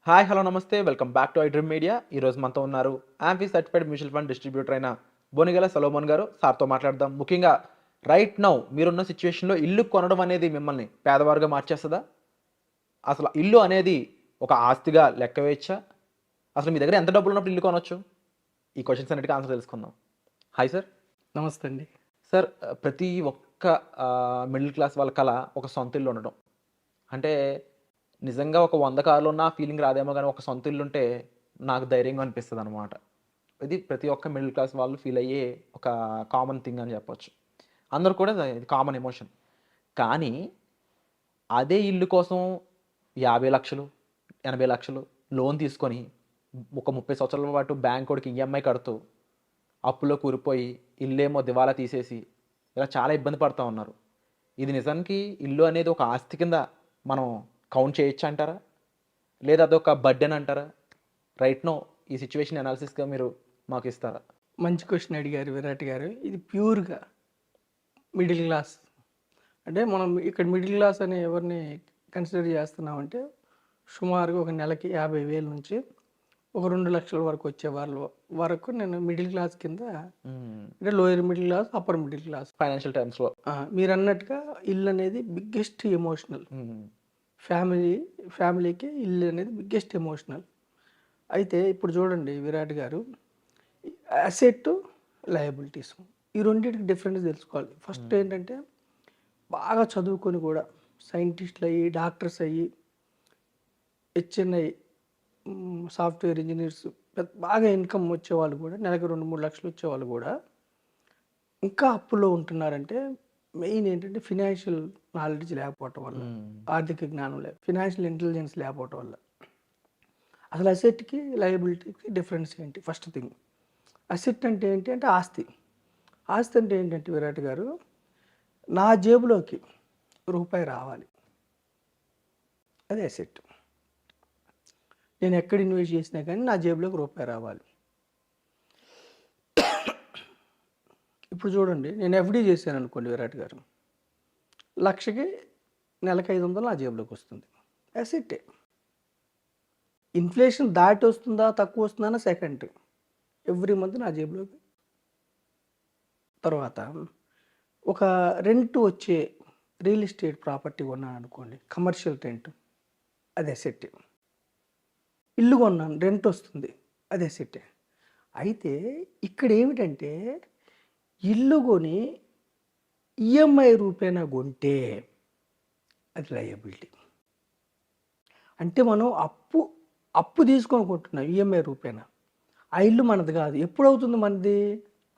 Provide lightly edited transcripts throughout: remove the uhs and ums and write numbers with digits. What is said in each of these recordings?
Hi hello నమస్తే welcome back to iDream media. ఈరోజు మనతో ఉన్నారు amphi certified mutual fund distributor అయిన బోనిగల సలోమన్ గారు. సార్తో మాట్లాడదాం. ముఖ్యంగా రైట్ నౌ మీరున్న సిచ్యువేషన్లో ఇల్లు కొనడం అనేది మిమ్మల్ని పేదవారుగా మార్చేస్తుందా? అసలు ఇల్లు అనేది ఒక ఆస్తిగా లెక్క వేయచ్చా? అసలు మీ దగ్గర ఎంత డబ్బులు ఉన్నప్పుడు ఇల్లు కొనొచ్చు? ఈ క్వశ్చన్స్ అన్నిటికీ ఆన్సర్ తెలుసుకుందాం. Hi sir. నమస్తే అండి. సార్, ప్రతి ఒక్క మిడిల్ క్లాస్ వాళ్ళ కల ఒక సొంత ఇల్లు ఉండడం. అంటే నిజంగా ఒక 100 కార్లు ఉన్న ఫీలింగ్ రాదేమో కానీ ఒక సొంత ఇల్లు ఉంటే నాకు ధైర్యంగా అనిపిస్తుంది అనమాట. ఇది ప్రతి ఒక్క మిడిల్ క్లాస్ వాళ్ళు ఫీల్ అయ్యే ఒక కామన్ థింగ్ అని చెప్పొచ్చు. అందరూ కూడా ఇది కామన్ ఎమోషన్. కానీ అదే ఇల్లు కోసం 50 లక్షలు 80 లక్షలు లోన్ తీసుకొని ఒక 30 సంవత్సరాల పాటు బ్యాంక్ వాడికి ఈఎంఐ కడుతూ అప్పులో కూరిపోయి ఇల్లేమో దివాలా తీసేసి ఇలా చాలా ఇబ్బంది పడుతూ ఉన్నారు. ఇది నిజానికి ఇల్లు అనేది ఒక ఆస్తి కింద మనం కౌంట్ చేయొచ్చు అంటారా, లేదా అదొక బర్డెన్ అంటారా? రైట్ నో ఈ సిచ్యువేషన్ అనాలిసిస్గా మీరు మాకు ఇస్తారా? మంచి క్వశ్చన్ అడిగారు విరాట్ గారు. ఇది ప్యూర్గా మిడిల్ క్లాస్. అంటే మనం ఇక్కడ మిడిల్ క్లాస్ అని ఎవరిని కన్సిడర్ చేస్తున్నామంటే సుమారుగా ఒక నెలకి 50,000 నుంచి ఒక 2 లక్షల వరకు వచ్చే వాళ్ళ వరకు నేను మిడిల్ క్లాస్ కింద, అంటే lower middle class, upper middle class financial టర్మ్స్లో. మీరు అన్నట్టుగా ఇల్లు అనేది బిగ్గెస్ట్ ఎమోషనల్. ఫ్యామిలీకి ఇల్లు అనేది బిగ్గెస్ట్ ఎమోషనల్. అయితే ఇప్పుడు చూడండి విరాట్ గారు, అసెట్ లయబిలిటీస్ ఈ రెండింటికి డిఫరెన్స్ తెలుసుకోవాలి. ఫస్ట్ ఏంటంటే బాగా చదువుకొని కూడా సైంటిస్టులు అయ్యి డాక్టర్స్ అయ్యి హెచ్ఎన్ఐ సాఫ్ట్వేర్ ఇంజనీర్స్ బాగా ఇన్కమ్ వచ్చేవాళ్ళు కూడా, నెలకు 2-3 లక్షలు వచ్చేవాళ్ళు కూడా ఇంకా అప్పులో ఉంటున్నారంటే మెయిన్ ఏంటంటే ఫినాన్షియల్ నాలెడ్జ్ లేకపోవటం వల్ల, ఆర్థిక జ్ఞానం ఫినాన్షియల్ ఇంటెలిజెన్స్ లేకపోవటం వల్ల. అసలు అసెట్కి లయబిలిటీకి డిఫరెన్స్ ఏంటి? ఫస్ట్ థింగ్, అసెట్ అంటే ఏంటి అంటే ఆస్తి. ఆస్తి అంటే ఏంటంటే విరాట్ గారు, నా జేబులోకి రూపాయి రావాలి, అది అసెట్. నేను ఎక్కడ ఇన్వెస్ట్ చేసినా కానీ నా జేబులోకి రూపాయి రావాలి. ఇప్పుడు చూడండి, నేను ఎఫ్డీ చేశాను అనుకోండి విరాట్ గారు, లక్షకి నెలకి 500 నా జేబులోకి వస్తుంది, అసెట్టే. ఇన్ఫ్లేషన్ దాటి వస్తుందా తక్కువ వస్తుందా సెకండ్, ఎవ్రీ మంత్ నా జేబులోకి. తర్వాత ఒక రెంట్ వచ్చే రియల్ ఎస్టేట్ ప్రాపర్టీ కొన్నాను అనుకోండి, కమర్షియల్ రెంట్, అది అసెట్. ఇల్లు కొన్నాను, రెంట్ వస్తుంది, అది అసెట్. అయితే ఇక్కడ ఏమిటంటే ఇల్లు కొని ఈఎంఐ రూపేణా కొంటే అది లయబిలిటీ. అంటే మనం అప్పు తీసుకొని కొంటున్నాం ఈఎంఐ రూపేణా. ఆ ఇల్లు మనది కాదు. ఎప్పుడు అవుతుంది మనది?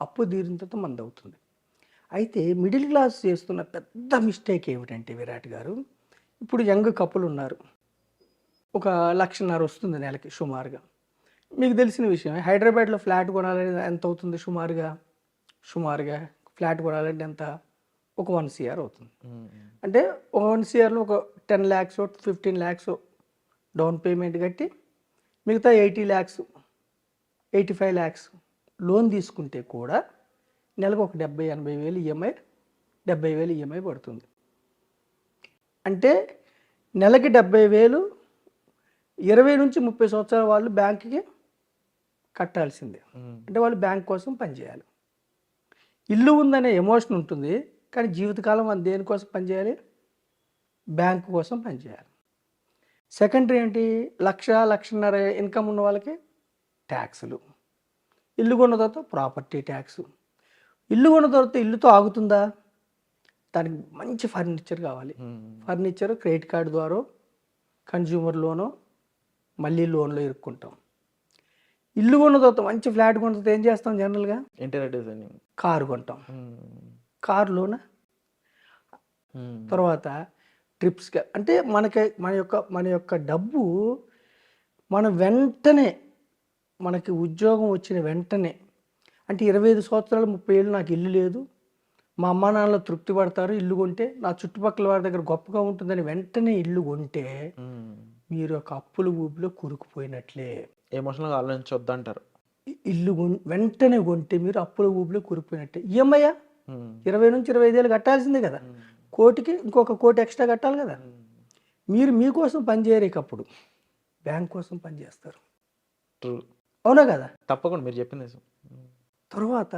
అప్పు తీరిన తర్వాత మనది అవుతుంది. అయితే మిడిల్ క్లాస్ చేస్తున్న పెద్ద మిస్టేక్ ఏమిటంటే విరాట్ గారు, ఇప్పుడు యంగ్ కపుల్ ఉన్నారు, ఒక 1,50,000 వస్తుంది నెలకి సుమారుగా. మీకు తెలిసిన విషయం, హైదరాబాద్లో ఫ్లాట్ కొనాలంటే ఎంత అవుతుంది? సుమారుగా ఫ్లాట్ కొనాలంటే ఎంత? ఒక 1 CR అవుతుంది. అంటే ఒక 1 CRలో ఒక 10 lakhs 15 lakhs డౌన్ పేమెంట్ కట్టి మిగతా 80 lakhs 85 lakhs లోన్ తీసుకుంటే కూడా నెలకు ఒక 70,000-80,000 ఈఎంఐ, 70,000 ఈఎంఐ పడుతుంది. అంటే నెలకి 70,000 20 నుంచి 30 సంవత్సరాల వాళ్ళు బ్యాంకుకి కట్టాల్సిందే. అంటే వాళ్ళు బ్యాంక్ కోసం పనిచేయాలి. ఇల్లు ఉందనే ఎమోషన్ ఉంటుంది, కానీ జీవితకాలం మనం దేనికోసం పనిచేయాలి? బ్యాంకు కోసం పనిచేయాలి. సెకండరీ ఏంటి? 1,00,000-1,50,000 ఇన్కమ్ ఉన్న వాళ్ళకి ట్యాక్సులు, ఇల్లు కొన్న తర్వాత ప్రాపర్టీ ట్యాక్స్. ఇల్లు కొన్న తర్వాత ఇల్లుతో ఆగుతుందా? దానికి మంచి ఫర్నిచర్ కావాలి. ఫర్నిచర్ క్రెడిట్ కార్డు ద్వారా, కన్జ్యూమర్ లోను, మళ్ళీ లోన్లో ఇరుక్కుంటాం. ఇల్లు కొన్న తర్వాత మంచి ఫ్లాట్ కొన్న తర్వాత ఏం చేస్తాం? జనరల్గా ఇంటీరియర్ డిజైనింగ్, కారు కొంటాం. కారులోన తర్వాత ట్రిప్స్గా. అంటే మన యొక్క డబ్బు మన వెంటనే, మనకి ఉద్యోగం వచ్చిన వెంటనే, అంటే 25 సంవత్సరాలు 30 ఏళ్ళు నాకు ఇల్లు లేదు, మా అమ్మా నాన్నలు తృప్తి పడతారు ఇల్లు కొంటే, నా చుట్టుపక్కల వారి దగ్గర గొప్పగా ఉంటుందని వెంటనే ఇల్లు కొంటే మీరు ఒక అప్పుల ఊపిలో కూరుకుపోయినట్లే. ఎమోషనల్గా ఆలోచించొద్దు అంటారు. ఇల్లు వెంటనే కొంటే మీరు అప్పుల ఊపిలో కూరుకుపోయినట్టే. ఈఎంఐ 20 నుంచి 25 ఏళ్ళు కట్టాల్సిందే కదా. కోటికి ఇంకొక కోటి ఎక్స్ట్రా కట్టాలి కదా. మీరు మీకోసం పని చేయరు ఇక అప్పుడు బ్యాంక్ కోసం పని చేస్తారు. ట్రూ. అవునా కదా. తప్పకుండా మీరు చెప్పింది నిజం. తర్వాత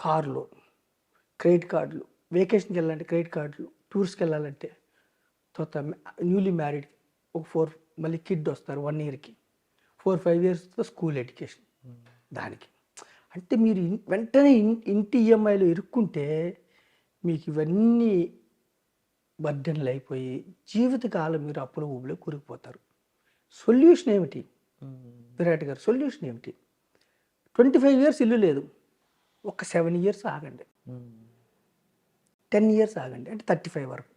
కార్లు, క్రెడిట్ కార్డులు, వెకేషన్కి వెళ్ళాలంటే క్రెడిట్ కార్డులు, టూర్స్కి వెళ్ళాలంటే, తర్వాత న్యూలీ మ్యారీడ్ ఒక 4 మళ్ళీ కిడ్ వస్తారు 1 ఇయర్కి, 4-5 ఇయర్స్తో స్కూల్ ఎడ్యుకేషన్ దానికి. అంటే మీరు వెంటనే ఇంటి ఈఎంఐలు ఇరుక్కుంటే మీకు ఇవన్నీ బర్డెన్లు అయిపోయి జీవితకాలం మీరు అప్పుల ఊబిలో కూరుకుపోతారు. సొల్యూషన్ ఏమిటి విరాట్ గారు? సొల్యూషన్ ఏమిటి? 25 ఇయర్స్ ఇల్లు లేదు, ఒక 7 ఇయర్స్ ఆగండి, 10 ఇయర్స్ ఆగండి, అంటే 35 వరకు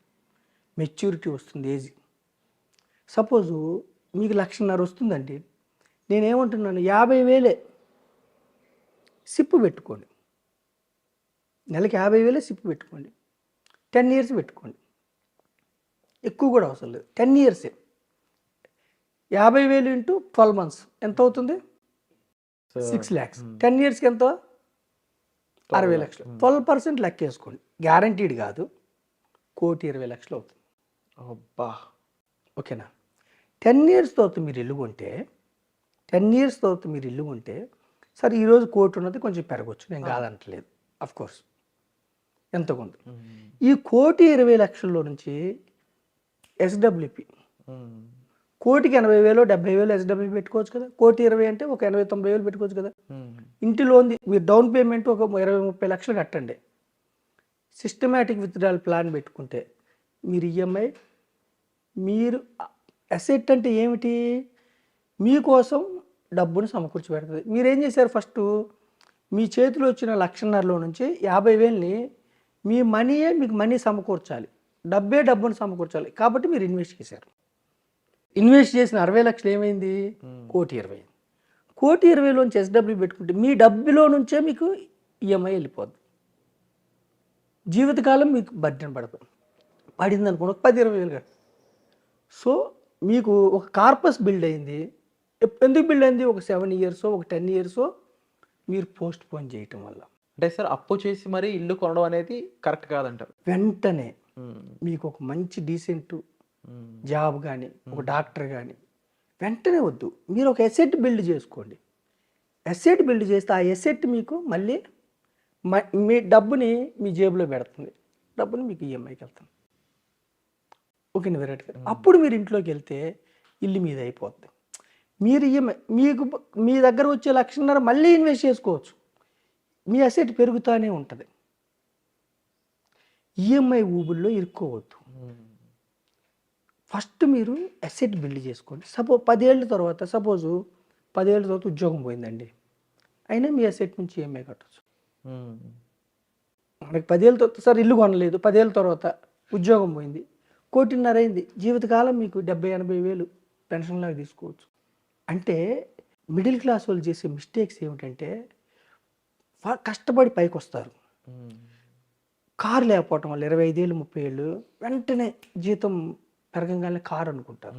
మెచ్యూరిటీ వస్తుంది ఏజ్. సపోజు మీకు 1,50,000 వస్తుందండి, నేనేమంటున్నాను 50,000 సిప్పు పెట్టుకోండి, నెలకి 50,000 సిప్పు పెట్టుకోండి, 10 ఇయర్స్ పెట్టుకోండి, ఎక్కువ కూడా అవసరం లేదు, 10 ఇయర్సే. 50,000 ఇంటూ 12 months ఎంత అవుతుంది? 6 lakhs. 10 ఇయర్స్కి ఎంత? 60 లక్షలు. 12% లెక్క వేసుకోండి, గ్యారంటీడ్ కాదు, 1,20,00,000 అవుతుంది. అబ్బా. ఓకేనా. 10 ఇయర్స్ తర్వాత మీరు ఇల్లు కొంటే, 10 ఇయర్స్ తర్వాత మీరు ఇల్లు కొంటే, సరే ఈరోజు 1,00,00,000 ఉన్నది కొంచెం పెరగచ్చు, నేను కాదంటలేదు, అఫ్ కోర్స్ ఎంత కొంత. ఈ 1,20,00,000 నుంచి ఎస్డబ్ల్యూపి 1,80,000 70,000 ఎస్డబ్ల్యూపి పెట్టుకోవచ్చు కదా. 1,20,000 అంటే ఒక 80,000-90,000 పెట్టుకోవచ్చు కదా. ఇంటి లోన్ మీరు డౌన్ పేమెంట్ ఒక 20-30 లక్షలు కట్టండి, సిస్టమేటిక్ విత్డ్రాల్ ప్లాన్ పెట్టుకుంటే మీరు ఈఎంఐ, మీరు అసెట్ అంటే ఏమిటి? మీకోసం డబ్బును సమకూర్చి పెడుతుంది. మీరేం చేశారు? ఫస్ట్ మీ చేతిలో వచ్చిన 1,50,000 నుంచి 50,000ని మీ మనీయే మీకు మనీ సమకూర్చాలి, డబ్బును సమకూర్చాలి. కాబట్టి మీరు ఇన్వెస్ట్ చేశారు. ఇన్వెస్ట్ చేసిన 60 లక్షలు ఏమైంది? 1,20,000. 1,20,000లోంచి ఎస్డబ్ల్యూ పెట్టుకుంటే మీ డబ్బులో నుంచే మీకు ఈఎంఐ వెళ్ళిపోద్ది. జీవితకాలం మీకు బడ్జెట్ పడింది అనుకోండి, ఒక 10-20,000 కట్టు. సో మీకు ఒక కార్పస్ బిల్డ్ అయింది. ఎందుకు బిల్డ్ అయింది? ఒక 7 ఇయర్స్, ఒక 10 ఇయర్స్ మీరు పోస్ట్ పోన్ చేయటం వల్ల. అంటే సార్ అప్పు చేసి మరి ఇల్లు కొనడం అనేది కరెక్ట్ కాదంటారు. వెంటనే మీకు ఒక మంచి డీసెంట్ జాబ్ కానీ, ఒక డాక్టర్ కానీ వెంటనే వద్దు, మీరు ఒక ఎసెట్ బిల్డ్ చేసుకోండి. ఎసెట్ బిల్డ్ చేస్తే ఆ ఎసెట్ మీకు మళ్ళీ మీ డబ్బుని మీ జేబులో పెడుతుంది, డబ్బుని మీకు ఈఎంఐకి వెళ్తుంది. ఓకేనా విరాట్ గారు? అప్పుడు మీరు ఇంట్లోకి వెళ్తే ఇల్లు మీద అయిపోద్ది. మీరు ఈఎంఐ మీకు మీ దగ్గర వచ్చే 1,50,000 మళ్ళీ ఇన్వెస్ట్ చేసుకోవచ్చు, మీ అసెట్ పెరుగుతూనే ఉంటుంది. ఈఎంఐ ఊబుల్లో ఇరుక్కోవద్దు. ఫస్ట్ మీరు అసెట్ బిల్డ్ చేసుకోండి. 10 ఏళ్ళ తర్వాత, సపోజు 10 ఏళ్ళ తర్వాత ఉద్యోగం పోయిందండి, అయినా మీ అసెట్ నుంచి ఈఎంఐ కట్టచ్చు. మనకి 10 ఏళ్ళ తర్వాత సార్ ఇల్లు కొనలేదు, 10 ఏళ్ళ తర్వాత ఉద్యోగం పోయింది, 1,50,000 అయింది, జీవితకాలం మీకు 70-80,000 పెన్షన్ లాగా తీసుకోవచ్చు. అంటే మిడిల్ క్లాస్ వాళ్ళు చేసే మిస్టేక్స్ ఏమిటంటే, కష్టపడి పైకి వస్తారు, కారు లేకపోవటం వల్ల 25 ఏళ్ళు 30 ఏళ్ళు వెంటనే జీతం పెరగంగానే కారు అనుకుంటారు.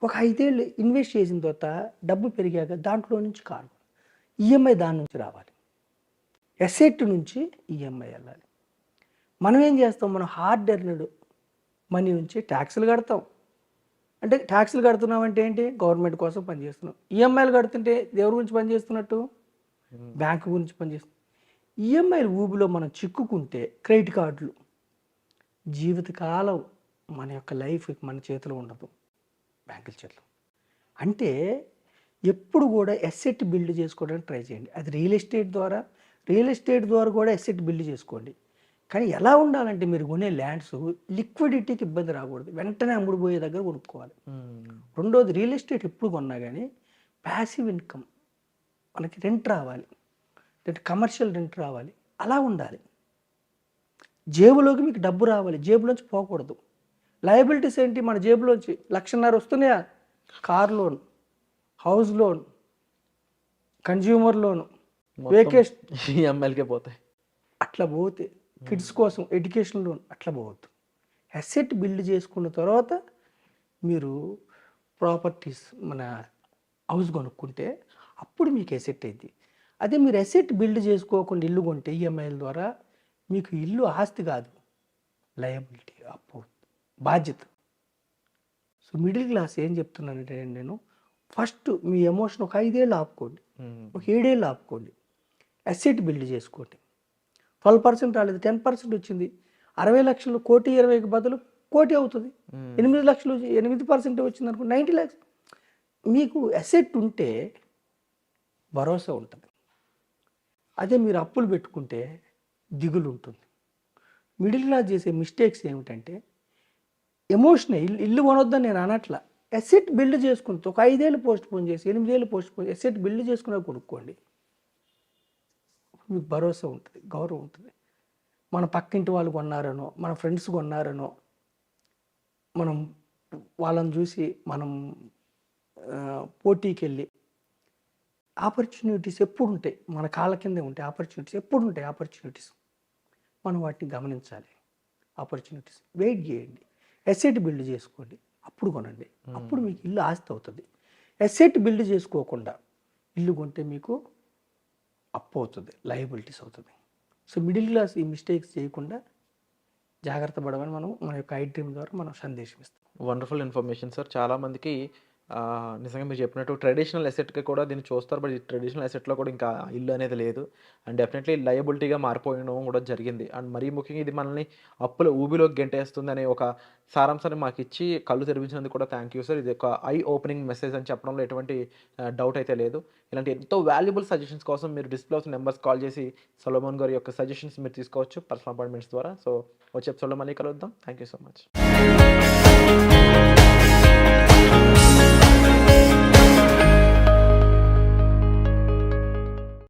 ఒక 5 ఏళ్ళు ఇన్వెస్ట్ చేసిన తర్వాత డబ్బు పెరిగాక దాంట్లో నుంచి కారు, ఈఎంఐ దాని నుంచి రావాలి, ఎసెట్ నుంచి ఈఎంఐ వెళ్ళాలి. మనం ఏం చేస్తాం? మనం హార్డ్ ఎర్నడ్ మనీ నుంచి ట్యాక్సులు కడతాం. అంటే ట్యాక్సులు కడుతున్నాం అంటే ఏంటి? గవర్నమెంట్ కోసం పనిచేస్తున్నాం. ఈఎంఐలు కడుతుంటే ఎవరి గురించి పనిచేస్తున్నట్టు? బ్యాంకు గురించి పనిచేస్తున్నాం. ఈఎంఐలు ఊబిలో మనం చిక్కుకుంటే, క్రెడిట్ కార్డులు, జీవితకాలం మన యొక్క లైఫ్ మన చేతిలో ఉండదు, బ్యాంకుల చేతిలో. అంటే ఎప్పుడు కూడా ఎసెట్ బిల్డ్ చేసుకోవడానికి ట్రై చేయండి. అది రియల్ ఎస్టేట్ ద్వారా కూడా ఎసెట్ బిల్డ్ చేసుకోండి. కానీ ఎలా ఉండాలంటే, మీరు కొనే ల్యాండ్స్ లిక్విడిటీకి ఇబ్బంది రాకూడదు, వెంటనే అమ్ముడుపోయే దగ్గర కొనుక్కోవాలి. రెండోది, రియల్ ఎస్టేట్ ఎప్పుడు కొన్నా కానీ ప్యాసివ్ ఇన్కమ్, మనకి రెంట్ రావాలి, కమర్షియల్ రెంట్ రావాలి, అలా ఉండాలి. జేబులోకి మీకు డబ్బు రావాలి, జేబులోంచి పోకూడదు. లయబిలిటీస్ ఏంటి? మన జేబులోంచి 1,50,000 వస్తున్నాయా? Car loan, house loan, consumer loan, vacation ఈఎంఐలకే పోతాయి. అట్లా పోతే కిడ్స్ కోసం ఎడ్యుకేషన్ లోన్ అట్లా పోవద్దు. అసెట్ బిల్డ్ చేసుకున్న తర్వాత మీరు ప్రాపర్టీస్, మన హౌస్ కొనుక్కుంటే అప్పుడు మీకు అసెట్ అయింది. అదే మీరు అసెట్ బిల్డ్ చేసుకోకుండా ఇల్లు కొంటే ఈఎంఐల ద్వారా, మీకు ఇల్లు ఆస్తి కాదు, లయబిలిటీ, అప్పు, బాధ్యత. సో మిడిల్ క్లాస్ ఏం చెప్తున్నానంటే నేను ఫస్ట్ మీ ఎమోషన్ ఒక 5 ఏళ్ళు ఆపుకోండి, ఒక 7 ఏళ్ళు ఆపుకోండి, అసెట్ బిల్డ్ చేసుకోండి. 12% రాలేదు, 10% వచ్చింది. 60 లక్షలు 1,20,000కి బదులు 1,00,00,000 అవుతుంది. 8 లక్షలు 8% వచ్చింది అనుకో 90 lakhs. మీకు అసెట్ ఉంటే భరోసా ఉంటుంది. అదే మీరు అప్పులు పెట్టుకుంటే దిగులు ఉంటుంది. మిడిల్ క్లాస్ చేసే మిస్టేక్స్ ఏమిటంటే ఎమోషనల్, ఇల్లు కొనొద్దని నేను అనట్లా, అసెట్ బిల్డ్ చేసుకుంటూ ఒక 5 ఏళ్ళు పోస్ట్ పోన్ చేసి 8 ఏళ్ళు పోస్ట్ పోన్ అసెట్ బిల్డ్ చేసుకునే కొనుక్కోండి. మీకు భరోసా ఉంటుంది, గౌరవం ఉంటుంది. మన పక్కింటి వాళ్ళు కొన్నారనో, మన ఫ్రెండ్స్ కొన్నారనో, మనం వాళ్ళని చూసి మనం పోటీకి వెళ్ళి ఆపర్చునిటీస్ ఎప్పుడు ఉంటాయి, మన కాళ్ళ కిందే ఉంటాయి ఆపర్చునిటీస్, ఎప్పుడు ఉంటాయి ఆపర్చునిటీస్. మనం వాటిని గమనించాలి. ఆపర్చునిటీస్ వెయిట్ చేయండి, అసెట్ బిల్డ్ చేసుకోండి, అప్పుడు కొనండి. అప్పుడు మీకు ఇల్లు ఆస్తి అవుతుంది. అసెట్ బిల్డ్ చేసుకోకుండా ఇల్లు కొంటే మీకు అప్పు అవుతుంది, లయబిలిటీస్ అవుతుంది. సో మిడిల్ క్లాస్ ఈ మిస్టేక్స్ చేయకుండా జాగ్రత్త పడమని మనం మన యొక్క ఐ డ్రీమ్ ద్వారా మనం సందేశం ఇస్తాం. Wonderful information sir. చాలామందికి నిజంగా మీరు చెప్పినట్టు ట్రెడిషనల్ అసెట్‌కి కూడా దీన్ని చూస్తారు. బట్ ఈ ట్రెడిషనల్ అసెట్‌లో కూడా ఇంకా ఇల్లు అనేది లేదు. అండ్ డెఫినెట్‌లీ లయబిలిటీగా మారిపోవడం కూడా జరిగింది. అండ్ మరీ ముఖ్యంగా ఇది మనల్ని అప్పుల ఊబిలోకి గెంటేస్తుంది అనే ఒక సారాంశాన్ని మాకిచ్చి కళ్ళు తెరిపించినందుకు కూడా థ్యాంక్ యూ సార్. ఇది ఒక ఐ ఓపెనింగ్ మెసేజ్ అని చెప్పడంలో ఎటువంటి డౌట్ అయితే లేదు. ఇలాంటి ఎంతో వాల్యుబుల్ సజెషన్స్ కోసం మీరు డిస్‌ప్లే అవుతున్న నెంబర్స్ కాల్ చేసి సొలొమోన్ గారి యొక్క సజెషన్స్ మీరు తీసుకోవచ్చు పర్సనల్ అపాయింట్మెంట్స్ ద్వారా. సో వచ్చే ఎపిసోడ్‌లో మళ్ళీ కలుద్దాం. Thank you so much.